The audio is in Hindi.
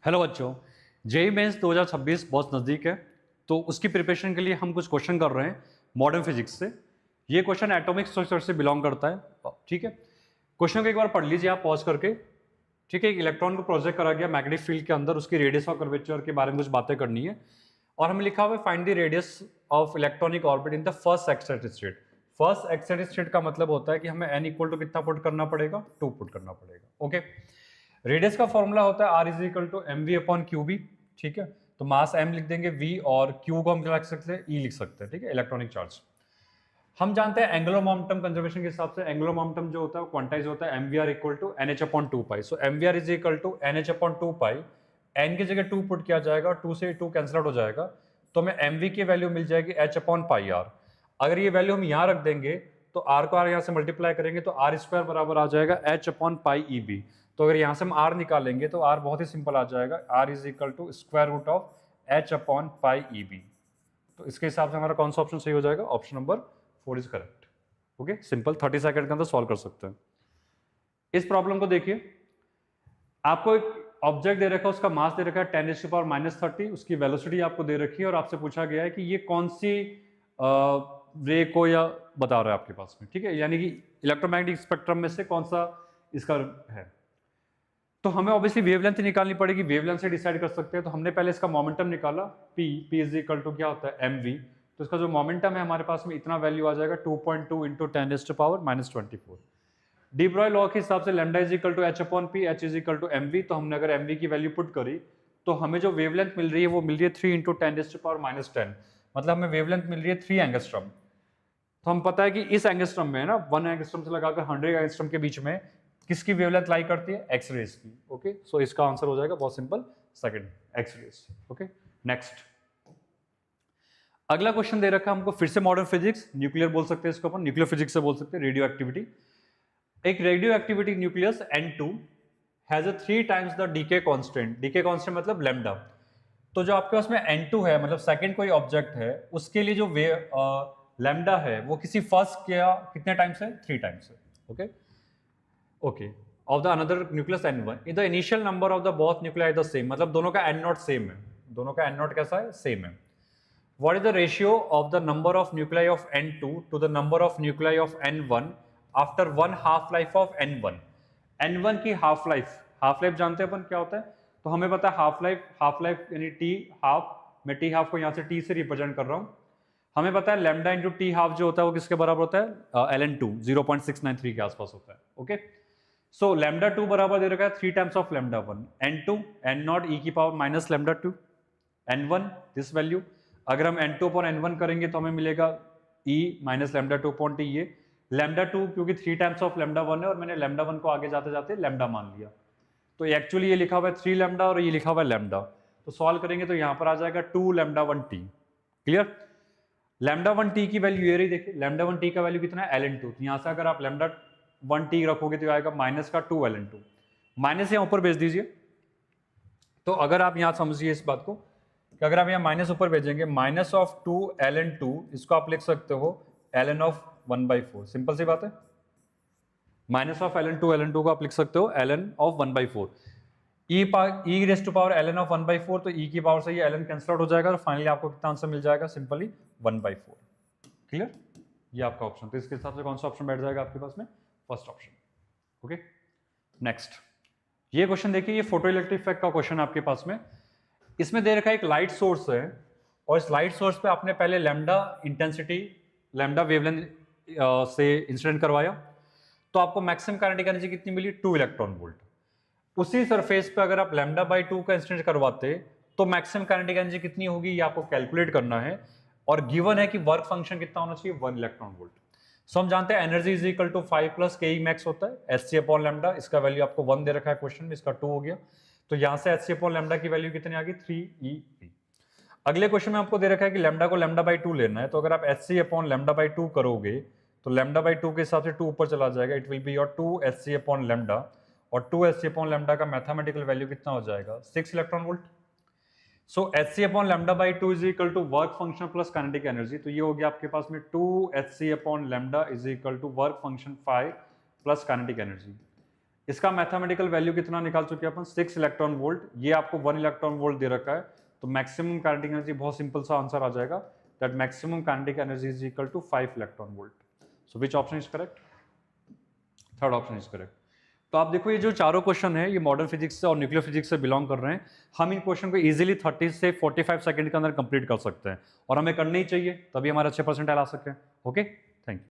हेलो बच्चों, जेई मेंस 2026 बहुत नज़दीक है। तो उसकी प्रिपरेशन के लिए हम कुछ क्वेश्चन कर रहे हैं मॉडर्न फिजिक्स से। ये क्वेश्चन एटॉमिक स्ट्रक्चर से बिलोंग करता है। ठीक है, क्वेश्चन को एक बार पढ़ लीजिए आप पॉज करके। ठीक है, एक इलेक्ट्रॉन को प्रोजेक्ट करा गया मैग्नेटिक फील्ड के अंदर, उसकी रेडियस और कर्वेचर के बारे में कुछ बातें करनी है। और हमें लिखा हुआ है find the radius of electronic orbit in the first excited state. First excited state का मतलब होता है कि हमें n इक्वल टू कितना पुट करना पड़ेगा, 2 पुट करना पड़ेगा। ओके, रेडियस का फॉर्मूला होता है r is equal to m v upon q b. ठीक है, तो मास m लिख देंगे, v और q को हम क्या लिख सकते हैं, e लिख सकते हैं। ठीक है, इलेक्ट्रॉनिक चार्ज। हम जानते हैं एंगुलर मोमेंटम कंजर्वेशन के हिसाब से एंगुलर मोमेंटम जो होता है वो क्वांटाइज होता है mvr equal to nh upon 2 pi. So mvr is equal to nh upon 2 pi. n की जगह 2 पुट किया जाएगा, 2 से 2 कैंसिल आउट हो जाएगा, तो हमें mv की वैल्यू मिल जाएगी h अपॉन पाई r। अगर ये वैल्यू हम यहाँ रख देंगे तो r को r यहाँ से मल्टीप्लाई करेंगे तो r स्क्वायर बराबर आ जाएगा h upon pi e b. तो अगर यहाँ से हम r निकालेंगे तो r बहुत ही सिंपल आ जाएगा, r is equal to square root of h upon pi e b. तो इसके हिसाब से हमारा कौन सा ऑप्शन सही हो जाएगा, option number 4 is correct. Okay, simple 30 second के अंदर सॉल्व कर सकते हैं। इस प्रॉब्लम को देखिए, आपको एक ऑब्जेक्ट दे रखा है, उसका मास दे रखा है 10 टू पावर -30, उसकी वेलोसिटी आपको दे रखी है और आपसे पूछा गया है कि ये कौन सी रे को या बता रहा है आपके पास में। ठीक है, यानी कि इलेक्ट्रोमैग्नेटिक स्पेक्ट्रम में से कौन सा इसका है। तो हमें ऑब्वियसली वेवलेंथ निकालनी पड़ेगी, वेवलेंथ से डिसाइड कर सकते हैं। तो हमने पहले इसका मोमेंटम निकाला, p इज इक्वल टू क्या होता है mv। तो इसका जो मोमेंटम है हमारे पास में इतना वैल्यू आ जाएगा 2.2 into 10 to power -24। De Broglie law के हिसाब से lambda is equal to h upon p, h is equal to mv। तो हमने अगर mv की वैल्यू पुट करी तो हमें जो वेवलेंथ मिल रही है वो मिल रही है 3 इंटू 10 टू पावर -10, मतलब हमें वेवलेंथ मिल रही है 3 एंगस्ट्रॉम। तो हम पता है कि इस एंगस्ट्रॉम में ना 1 एंगस्ट्रॉम से लगाकर 100 एंगस्ट्रॉम के बीच में किसकी वेवलेंथ लाई करती है, एक्स रेज की। ओके, सो इसका आंसर हो जाएगा बहुत simple, second, X rays. Okay, next अगला क्वेश्चन दे रखा है हमको फिर से मॉडर्न फिजिक्स, न्यूक्लियर बोल सकते हैं इसको अपन, न्यूक्लियर फिजिक्स से बोल सकते हैं, रेडियो एक्टिविटी। एक radio activity nucleus N2 has a 3 times the decay constant. Decay constant मतलब लैम्डा। तो जो आपके पास में N2 है, मतलब सेकंड कोई ऑब्जेक्ट है, उसके लिए जो लैम्डा है वो किसी फर्स्ट के कितने टाइम्स है, 3 टाइम्स है। Okay okay, of the another nucleus N1 in the initial number of the both nuclei the same, मतलब दोनों का N0 सेम है, दोनों का N0 कैसा है, सेम है। What is the ratio of the number of nuclei of N2 to the number of nuclei of N1 after one half life of N1? N1 की हाफ लाइफ जानते हैं अपन क्या होता है, तो हमें पता है हाफ लाइफ यानी टी हाफ, मैं टी हाफ को यहाँ से टी से रिप्रेजेंट कर रहा हूँ। हमें पता है लैम्डा इंटू टी हाफ जो होता है वो किसके बराबर होता है, ln2 0.693 के आसपास होता है। ओके, सो लैम्डा 2 बराबर दे रखा है 3 times of lambda 1, N2 N0 e की power minus lambda 2, N1 this value. अगर हम N2 अपॉन N1 करेंगे तो हमें मिलेगा E minus lambda 2 upon T. ये लैम्डा 2 क्योंकि 3 टाइम्स ऑफ लैम्डा 1 है और मैंने लैम्डा 1 को आगे जाते जाते लैम्डा मान लिया, तो एक्चुअली ये लिखा हुआ है 3 लैम्डा और ये लिखा हुआ है लैम्डा। तो सॉल्व करेंगे तो यहाँ पर आ जाएगा 2 lambda 1 T. Clear, lambda 1 T की वैल्यू ये रही, देखिए लैम्डा 1 टी का वैल्यू कितना है, ln2। तो यहाँ से अगर आप लैम्डा 1 टी रखोगे तो आएगा माइनस का 2 ln2, माइनस यहाँ ऊपर भेज दीजिए। तो अगर आप यहाँ समझिए इस बात को कि अगर आप यहाँ माइनस ऊपर भेजेंगे, माइनस ऑफ 2 ln2, इसको आप लिख सकते हो ln ऑफ 1/4। सिंपल सी बात है, माइनस ऑफ ln2 को आप लिख सकते हो ln of 1/4। e raise to power ln of 1/4, तो e की पावर से ये ln कैंसिल आउट हो जाएगा और फाइनली आपको कितना आंसर मिल जाएगा, सिंपली 1/4। क्लियर, ये आपका ऑप्शन। तो इसके हिसाब से कौन सा ऑप्शन बैठ जाएगा आपके पास में, फर्स्ट ऑप्शन। ओके, नेक्स्ट ये क्वेश्चन देखिए, ये फोटो इलेक्ट्रिक इफेक्ट का क्वेश्चन आपके पास में। इसमें दे रखा है एक लाइट सोर्स है और इस लाइट सोर्स पे आपने पहले लैम्डा इंटेंसिटी, लैम्डा वेवलेंथ से इंसिडेंट करवाया, तो आपको मैक्सिमम काइनेटिक एनर्जी कितनी मिली, 2 इलेक्ट्रॉन वोल्ट। उसी सरफेस पे अगर आप लैम्डा बाई 2 का इंसिडेंट करवाते तो मैक्सिमम काइनेटिक एनर्जी कितनी होगी, ये आपको कैलकुलेट करना है। और गिवन है कि वर्क फंक्शन कितना होना चाहिए, 1 इलेक्ट्रॉन वोल्ट। सो हम जानते हैं energy is equal to 5 plus K max होता है एच सी अपॉन लैम्डा। इसका वैल्यू आपको 1 दे रखा है क्वेश्चन में, इसका 2 हो गया, तो यहां से एच सी अपॉन लैम्डा की वैल्यू कितनी आ गई, 3 e। अगले क्वेश्चन में आपको दे रखा है कि लैम्डा को लैम्डा बाई 2 लेना है, तो अगर आप h c upon lambda by 2 करोगे तो लैम्डा बाई 2 के हिसाब से 2 ऊपर चला जाएगा, it will be your 2 h c upon lambda, और 2 एच सी अपॉन लैम्डा का मैथमेटिकल वैल्यू कितना हो जाएगा, 6 electron volt. So h c upon lambda by 2 is equal to work function plus kinetic energy, तो ये हो गया आपके पास में 2 h c upon lambda is equal to work function 5 plus kinetic energy. इसका मैथमेटिकल वैल्यू कितना निकाल चुके हैं अपन, 6 इलेक्ट्रॉन वोल्ट, ये आपको 1 इलेक्ट्रॉन वोल्ट दे रखा है, तो मैक्सिमम काइनेटिक एनर्जी बहुत सिंपल सा आंसर आ जाएगा, that maximum kinetic energy is equal to 5 electron volt. So which option is correct? Third option is correct. तो आप देखो ये जो चारों क्वेश्चन है ये मॉडर्न फिजिक्स से और न्यूक्लियर फिजिक्स से बिलोंग कर रहे हैं। हम इन क्वेश्चन को इजीली 30 से 45 सेकंड के अंदर कंप्लीट कर सकते हैं और हमें करना ही चाहिए, तभी हमारे अच्छे परसेंटाइल आ सके। Okay, thank you.